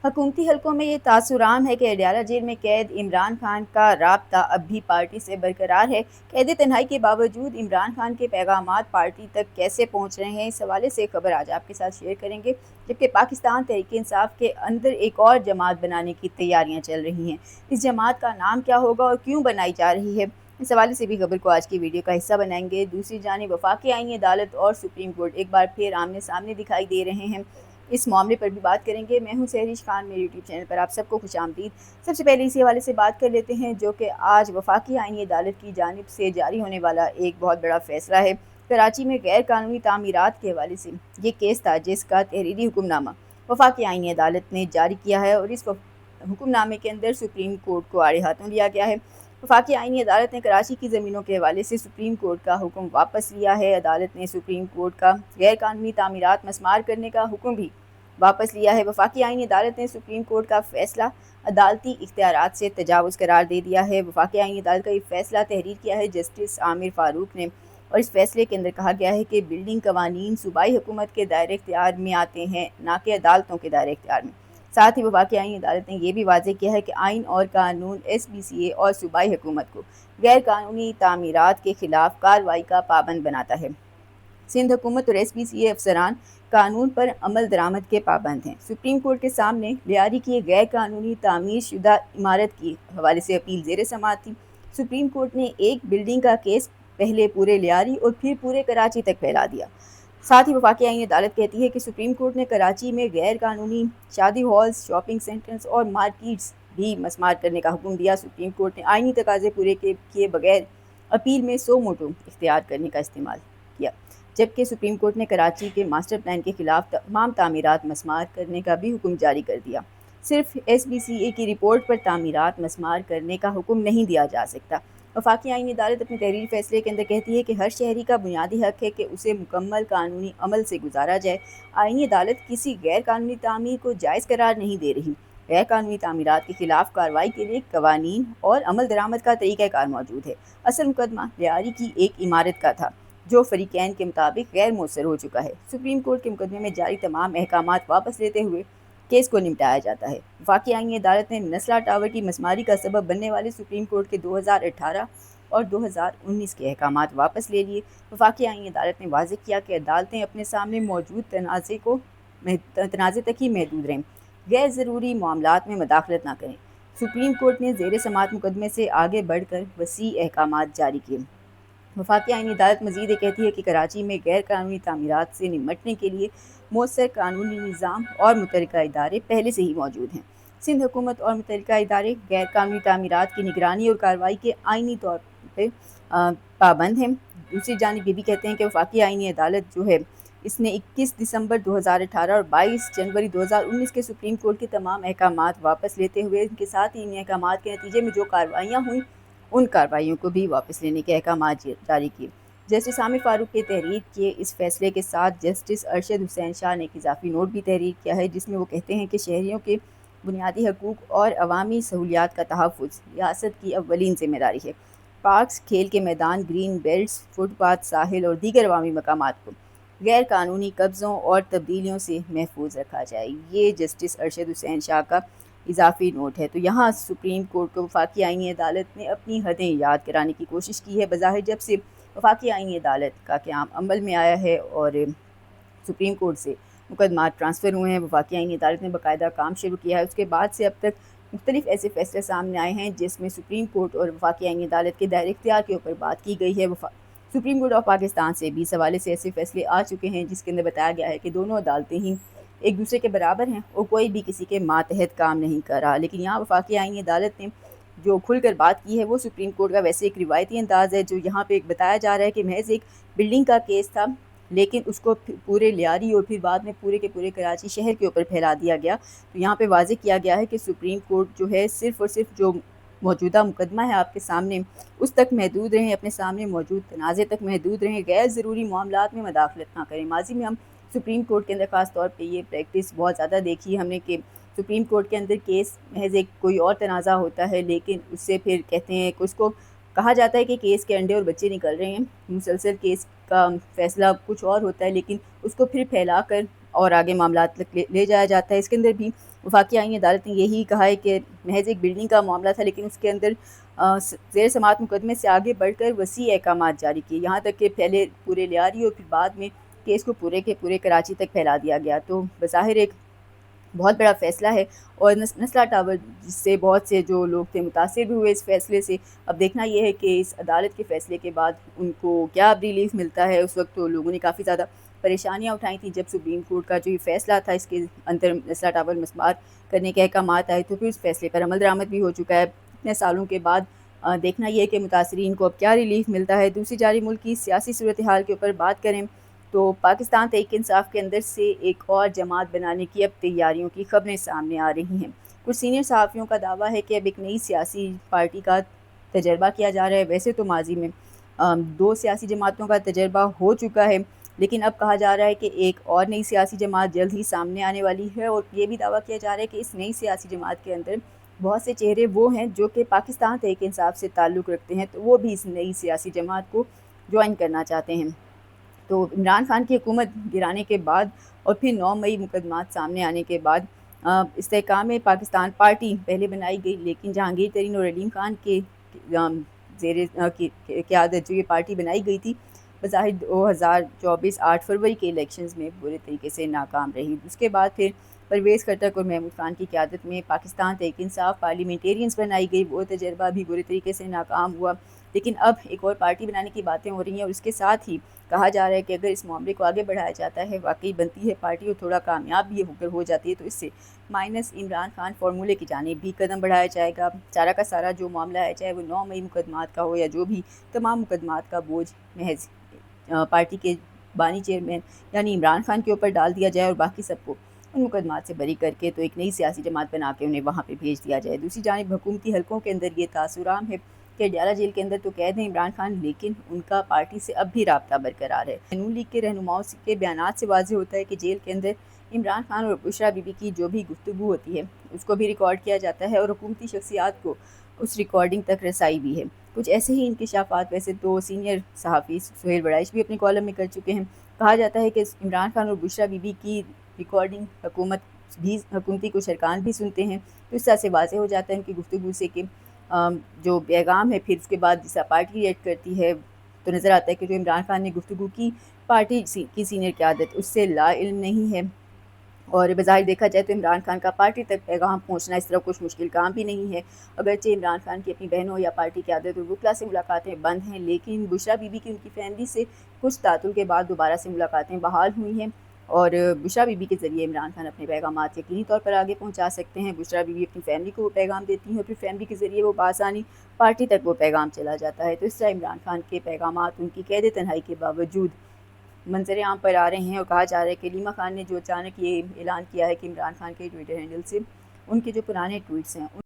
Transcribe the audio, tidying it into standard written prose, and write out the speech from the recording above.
हुकूमती हलकों में ये तासुर आम है कि अडयाला जेल में कैद इमरान खान का राब्ता अब भी पार्टी से बरकरार है। कैद तन्हाई के बावजूद इमरान खान के पैगामात पार्टी तक कैसे पहुँच रहे हैं, इस हवाले से खबर आज आपके साथ शेयर करेंगे। जबकि पाकिस्तान तहरीक इंसाफ के अंदर एक और जमात बनाने की तैयारियां चल रही हैं। इस जमात का नाम क्या होगा और क्यों बनाई जा रही है, इस हवाले से भी खबर को आज की वीडियो का हिस्सा बनाएंगे। दूसरी जानिब वफाकी आईनी अदालत और सुप्रीम कोर्ट एक बार फिर आमने सामने दिखाई दे रहे हैं, इस मामले पर भी बात करेंगे। मैं हूं सहरिश खान, मेरे यूट्यूब चैनल पर आप सबको खुशामदीद। सबसे पहले इसी हवाले से बात कर लेते हैं जो कि आज वफाकी आईनी अदालत की जानिब से जारी होने वाला एक बहुत बड़ा फैसला है। कराची में गैर कानूनी तामीरात के हवाले से ये केस था जिसका तहरीरी हुक्मनामा वफाकी आईनी अदालत ने जारी किया है और इस हुक्मनामे के अंदर सुप्रीम कोर्ट को आड़े हाथों लिया गया है। वफाकी आईनी अदालत ने कराची की ज़मीनों के हवाले से सुप्रीम कोर्ट का हुक्म वापस लिया है। अदालत ने सुप्रीम कोर्ट का गैर कानूनी तामीरात मस्मार करने का हुक्म भी वापस लिया है। वफाकी आईनी अदालत ने सुप्रीम कोर्ट का फैसला अदालती इख्तियारात से तजावुज़ करार दे दिया है। वफाकी आईनी अदालत का ये फैसला तहरीर किया है जस्टिस आमिर फारूक ने, और इस फैसले के अंदर कहा गया है कि बिल्डिंग कवानीन सूबाई हुकूमत के दायरे इख्तियार में आते हैं, ना कि अदालतों के दायरे इख्तियार में। साथ ही वफाकी आईनी अदालत ने यह भी वाज़ेह किया है कि आइन और कानून SBCA और सूबाई हुकूमत को गैर कानूनी तामीरात के खिलाफ कार्रवाई का पाबंद बनाता है। सिंध हुकूमत और SBCA अफसरान कानून पर अमल दरामद के पाबंद हैं। सुप्रीम कोर्ट के सामने लियारी की गैर कानूनी तामीर शुदा इमारत की हवाले से अपील ज़ेर समाअत थी। सुप्रीम कोर्ट ने एक बिल्डिंग का केस पहले पूरे लियारी और फिर पूरे कराची तक फैला दिया। साथ ही वफाकी आईनी अदालत कहती है कि सुप्रीम कोर्ट ने कराची में गैर कानूनी शादी हॉल्स, शॉपिंग सेंटर्स और मार्केट्स भी मस्मार करने का हुक्म दिया। सुप्रीम कोर्ट ने आईनी तकाजे पूरे किए बगैर अपील में सो मोटो इख्तियार करने का इस्तेमाल किया, जबकि सुप्रीम कोर्ट ने कराची के मास्टर प्लान के खिलाफ तमाम तामीरात मस्मार करने का भी हुक्म जारी कर दिया। सिर्फ SBCA की रिपोर्ट पर तामीरात मस्मार करने का हुक्म नहीं दिया जा सकता। वफाकी आईनी अदालत अपने तहरीरी फैसले के अंदर कहती है कि हर शहरी का बुनियादी हक है कि उसे मुकम्मल कानूनी अमल से गुजारा जाए। आईनी अदालत किसी गैर कानूनी तामीर को जायज़ करार नहीं दे रही। गैर कानूनी तामीरात के खिलाफ कार्रवाई के लिए कवानीन और अमल दरामद का तरीक़ाकार मौजूद है। असल मुकदमा लियारी की एक इमारत का था जो फरीकैन के मुताबिक गैर मौसर हो चुका है। सुप्रीम कोर्ट के मुकदमे में जारी तमाम अहकामात वापस लेते हुए केस को निपटाया जाता है। वफाकी आईनी अदालत ने नस्ला टावर की मस्मारी का सबब बनने वाले सुप्रीम कोर्ट के 2018 और 2019 के अहकामात वापस ले लिए। वफाकी आईनी अदालत ने वाज़ेह किया कि अदालतें अपने सामने मौजूद तनाज़े तक ही महदूद रहें, गैर ज़रूरी मामलात में मदाखलत ना करें। सुप्रीम कोर्ट ने ज़ेर समाअत मुकदमे से आगे बढ़कर वसी अहकामात जारी किए। वफाकी आईनी अदालत मज़ीद ये कहती है कि कराची में गैर कानूनी तामीरात से निपटने के लिए मौसर कानूनी निज़ाम और मुतल्लिका इदारे पहले से ही मौजूद हैं। सिंध हुकूमत और मुतल्लिका इदारे गैर कानूनी तामीरात की निगरानी और कार्रवाई के आइनी तौर पर पाबंद हैं। दूसरी जानिब ये भी कहते हैं कि वफाकी आईनी अदालत जो है इसने 21 दिसंबर 2018 और 22 जनवरी 2019 के सुप्रीम कोर्ट के तमाम अहकामात वापस लेते हुए इनके साथ ही इन अहकामात के नतीजे में जो कार्रवाइयाँ हुई उन कार्रवाइयों को भी वापस लेने के अहकामात जारी किए। जस्टिस आमिर फारूक के तहरीर किए इस फैसले के साथ जस्टिस अरशद हुसैन शाह ने एक इजाफी नोट भी तहरीर किया है, जिसमें वो कहते हैं कि शहरियों के बुनियादी हकूक़ और अवामी सहूलियात का तहफ़्फ़ुज़ रियासत की अव्वलीन ज़िम्मेदारी है। पार्क्स, खेल के मैदान, ग्रीन बेल्ट्स, फुटपाथ, साहिल और दीगर अवामी मकामात को गैर कानूनी कब्ज़ों और तब्दीलियों से महफूज रखा जाए। ये जस्टिस अरशद हुसैन शाह का इजाफी नोट है। तो यहाँ सुप्रीम कोर्ट को वफाकी आईनी अदालत ने अपनी हदें याद कराने की कोशिश की है। बज़ाहिर जब से वफाकी आईनी अदालत का क़याम अमल में आया है और सुप्रीम कोर्ट से मुकदमा ट्रांसफ़र हुए हैं, वफाकी आईनी अदालत ने बाकायदा काम शुरू किया है। उसके बाद से अब तक मुख्तलिफ ऐसे फ़ैसले सामने आए हैं जिसमें सुप्रीम कोर्ट और वफाकी आईनी अदालत के दायरे इख्तियार के ऊपर बात की गई है। सुप्रीम कोर्ट ऑफ पाकिस्तान से भी इस हवाले से ऐसे फ़ैसले आ चुके हैं जिसके अंदर बताया गया है कि दोनों अदालतें ही एक दूसरे के बराबर हैं और कोई भी किसी के मातहत काम नहीं कर रहा। लेकिन यहाँ वफाकी आईनी अदालत ने जो खुलकर बात की है वो सुप्रीम कोर्ट का वैसे एक रिवायती अंदाज़ है, जो यहाँ पे बताया जा रहा है कि महज एक बिल्डिंग का केस था लेकिन उसको पूरे लियारी और फिर बाद में पूरे के पूरे कराची शहर के ऊपर फैला दिया गया। तो यहाँ पे वाज़ेह किया गया है कि सुप्रीम कोर्ट जो है सिर्फ़ और सिर्फ जो मौजूदा मुकदमा है आपके सामने उस तक महदूद रहें, अपने सामने मौजूद तनाज़े तक महदूद रहें, गैर ज़रूरी मामलात में मदाखलत ना करें। माजी में हम सुप्रीम कोर्ट के अंदर ख़ास तौर पे ये प्रैक्टिस बहुत ज़्यादा देखी है हमने कि सुप्रीम कोर्ट के अंदर केस महज एक कोई और तनाज़ा होता है लेकिन उससे फिर कहते हैं कि उसको कहा जाता है कि केस के अंडे और बच्चे निकल रहे हैं। मुसलसल केस का फ़ैसला कुछ और होता है लेकिन उसको फिर फैला कर और आगे मामलात तक ले जाया जाता है। इसके अंदर भी वफाकी आईनी अदालत ने यही कहा है कि महज एक बिल्डिंग का मामला था, लेकिन उसके अंदर ज़ेर समाअत मुकदमे से आगे बढ़कर वसी अहकामात जारी किए, यहाँ तक कि पहले पूरे लियारी और फिर बाद में केस को पूरे के पूरे कराची तक फैला दिया गया। तो बज़ाहिर एक बहुत बड़ा फ़ैसला है और नस्ला टावर जिससे बहुत से जो लोग थे मुतासिर भी हुए इस फ़ैसले से। अब देखना ये है कि इस अदालत के फ़ैसले के बाद उनको क्या रिलीफ़ मिलता है। उस वक्त तो लोगों ने काफ़ी ज़्यादा परेशानियाँ उठाई थी जब सुप्रीम कोर्ट का जो ये फ़ैसला था इसके अंदर नस्ला टावर मस्मार करने के अहकामात आए, तो फिर उस फ़ैसले पर अमल दरामद भी हो चुका है इतने सालों के बाद। देखना ये है कि मुतासरीन को अब क्या रिलीफ़ मिलता है। दूसरी जानिब मुल्क की सियासी सूरत हाल के ऊपर बात करें तो पाकिस्तान तहरीक इंसाफ के अंदर से एक और जमात बनाने की अब तैयारियों की खबरें सामने आ रही हैं। कुछ सीनियर सहाफ़ियों का दावा है कि अब एक नई सियासी पार्टी का तजर्बा किया जा रहा है। वैसे तो माजी में 2 सियासी जमातों का तजर्बा हो चुका है, लेकिन अब कहा जा रहा है कि एक और नई सियासी जमात जल्द ही सामने आने वाली है और ये भी दावा किया जा रहा है कि इस नई सियासी जमात के अंदर बहुत से चेहरे वो हैं जो कि पाकिस्तान तहरीक इंसाफ से ताल्लुक़ रखते हैं, तो वो भी इस नई सियासी जमात को जॉइन करना चाहते हैं। तो इमरान खान की हुकूमत गिराने के बाद और फिर 9 मई मुकदमात सामने आने के बाद इस्तेहकाम पाकिस्तान पार्टी पहले बनाई गई, लेकिन जहांगीर तरीन और अलीम खान के ज़ेर की क़यादत जो ये पार्टी बनाई गई थी, बज़ाहिर 2024 8 फरवरी के इलेक्शंस में बुरे तरीके से नाकाम रही। उसके बाद फिर परवेज़ खट्टक और महमूद खान की क़यादत में पाकिस्तान तहरीक इंसाफ पार्लियामेंटेरियंस बनाई गई। वो तजर्बा भी बुरे तरीके से नाकाम हुआ, लेकिन अब एक और पार्टी बनाने की बातें हो रही हैं और उसके साथ ही कहा जा रहा है कि अगर इस मामले को आगे बढ़ाया जाता है, वाकई बनती है पार्टी और थोड़ा कामयाब भी होकर हो जाती है, तो इससे माइनस इमरान खान फार्मूले की जानिब भी कदम बढ़ाया जाएगा। सारा का सारा जो मामला है, चाहे वो 9 मई मुकदमात का हो या जो भी, तमाम मुकदमात का बोझ महज पार्टी के बानी चेयरमैन यानी इमरान खान के ऊपर डाल दिया जाए और बाकी सबको उन मुकदमात से बरी करके तो एक नई सियासी जमात बना के उन्हें वहाँ पे भेज दिया जाए। दूसरी जानिब हुकूमती हलकों के अंदर ये तासुराम है कि अडयाला जेल के अंदर तो कैद हैं इमरान खान, लेकिन उनका पार्टी से अब भी राब्ता बरकरार है। नून लीग के रहनुमाओं के बयानात से वाज़ेह होता है कि जेल के अंदर इमरान खान और बुशरा बीबी की जो भी गुफ्तगू होती है उसको भी रिकॉर्ड किया जाता है और हुकूमती शख्सियात को उस रिकॉर्डिंग तक रसाई भी है। कुछ ऐसे ही इंकशाफात वैसे तो सीनियर सहाफ़ी सुहेल वड़ाइश भी अपने कॉलम में कर चुके हैं। कहा जाता है कि इमरान खान और बुशरा बीबी की रिकॉर्डिंग हुकूमती कुछ अरकान भी सुनते हैं, तो इस तरह से वाज़ेह हो जाता है उनकी गुफ्तगू से कि जो पैगाम है फिर उसके बाद जिस पार्टी रिएक्ट करती है, तो नज़र आता है कि जो इमरान खान ने गुफ्तगू की पार्टी की सीनियर क़यादत उससे लाइल्म नहीं है। और बज़ाहिर देखा जाए तो इमरान खान का पार्टी तक पैगाम पहुंचना इस तरह कुछ मुश्किल काम भी नहीं है। अगरचे इमरान खान की अपनी बहनों या पार्टी क़यादत और वकला से मुलाकातें बंद हैं, लेकिन बुशरा बीबी की उनकी फैमिली से कुछ तातुल के बाद दोबारा से मुलाकातें बहाल हुई हैं और बुशरा बीबी के ज़रिए इमरान खान अपने पैगामात यकीनी तौर पर आगे पहुंचा सकते हैं। बुशरा बीबी अपनी फैमिली को वो पैगाम देती हैं और फिर फैमिली के ज़रिए वो बासानी पार्टी तक वो पैगाम चला जाता है। तो इस तरह इमरान खान के पैगामात उनकी कैद तन्हाई के बावजूद मंजर आम पर आ रहे हैं और कहा जा रहा है कि लीमा खान ने जो अचानक ये ऐलान किया है कि इमरान खान के ट्विटर हैंडल से उनके जो पुराने ट्वीट्स हैं